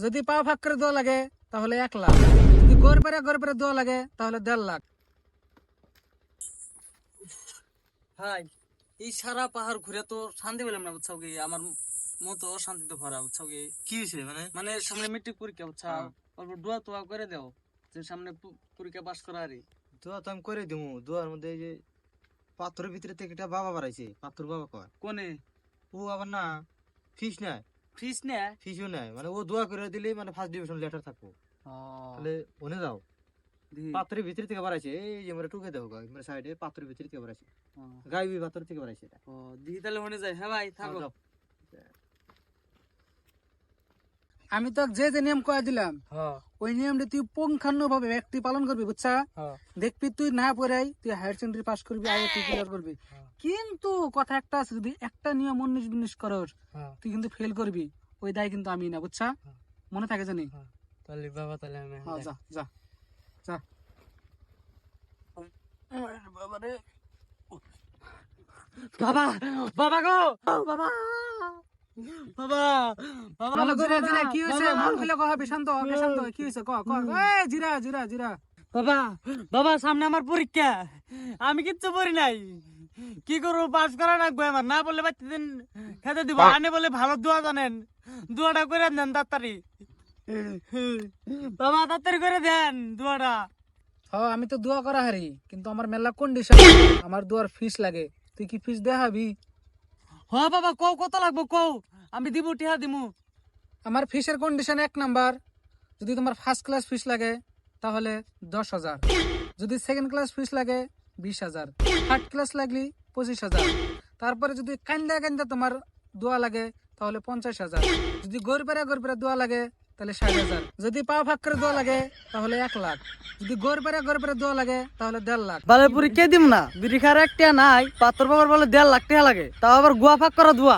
যদি পা ফাঁক করে দোয়া লাগে তাহলে 1 লাখ, যদি গড় পেরে দোয়া লাগে তাহলে 1.5 লাখ। ভাই এই সারা পাহাড় ঘুরে তো শান্তি পেলাম না, বুঝছাও কি? আমার মতো শান্তিতে ভরা, বুঝছাও কি? কি হয়েছে মানে সামনে মেট্রিক পরীক্ষা, বুঝছাও? অল্প দোয়া তোয়া করে দাও যে সামনে পরীক্ষা পাস করা আরে। দোয়া তো আমি করে দিমু। দোয়ার মধ্যে এই যে পাথরের ভিতরে থেকে একটা বাবা বাড়াইছে, পাথর বাবা কয়। কোনে ও আবার না ফিস নেয়, ফিস নে? ফিসও নেয়, মানে ও দোয়া করে দিলেই মানে ফার্স্ট ডিভিশন লেটার থাকবো। তাহলে মনে যাও পাথরের ভিতর থেকে বাড়াইছে, এই যে মানে টুকে দেবো মানে সাইডে পাথরের ভিতর থেকে বাড়াইছে, গাইবি পাথর থেকে বাড়াইছে এটা। ও দিদি তাহলে মনে যায়। হ্যাঁ ভাই থাকো। যাও। আমি তো যে যে নিয়ম কয়ে দিলাম হ্যাঁ ওই নিয়মটা তুই পুঙ্খানুপুঙ্খ ভাবে ব্যক্তি পালন করবি, বুঝছা? হ্যাঁ দেখবি তুই না পড়াই তুই হায়ার সেকেন্ডারি পাস করবি, আইআইটি ক্লিয়ার করবি। কিন্তু কথা একটা আছে, যদি একটা নিয়ম 19-20 করস হ্যাঁ। তুই কিন্তু ফেল করবি, ওই দায় কিন্তু আমি না, বুঝছা? মনে থাকে জানি। তাহলে বাবা তাহলে আমি হ্যাঁ, যা যা যা। বাবা বাবা গো বাবা বাবা বাবা ভালো করে জিরা, কি হয়েছে? মন খুলে কহ, শান্ত হ, শান্ত হ, কি হয়েছে? ক ক ক, এই জিরা জিরা জিরা। বাবা বাবা সামনে আমার পরীক্ষা, আমি কিচ্ছু পড়ি নাই, কি করবো? পাস করা লাগবে আমার, না বললে বাচ্চা দিন খেতে দিব, আনে বলে ভালো দোয়া জানেন, দোয়াটা করে দেন তাড়াতাড়ি। বাবা তাড়াতাড়ি করে দেন দোয়াটা। হ্যাঁ, আমি তো দোয়া করা হারি, কিন্তু আমার মেলা কন্ডিশন, আমার দোয়ার ফিস লাগে। তুই কি ফিস দেখাবি? হ্যাঁ বাবা কও কত লাগবো কও, আমি দিব, টিহা দিমু। আমার ফিসের কন্ডিশন 1 নাম্বার, যদি তোমার ফার্স্ট ক্লাস ফিস লাগে তাহলে 10,000, যদি সেকেন্ড ক্লাস ফিস লাগে 20,000, থার্ড ক্লাস লাগলি 25,000, তারপরে যদি কান্দা কান্দা তোমার দোয়া লাগে তাহলে 50,000, যদি গড় পেরে দোয়া লাগে তাহলে 60,000, যদি পা ফাঁক করে দোয়া লাগে তাহলে 1 লাখ, যদি গড় পেরে দোয়া লাগে তাহলে 1.5 লাখ। বালে পরীক্ষা দিম না, বিড়ি খার একটা নাই, পাত্র বাবার বলে 1.5 লাখ টাকা লাগে, তাও আবার গুয়া ফাঁক করা দোয়া।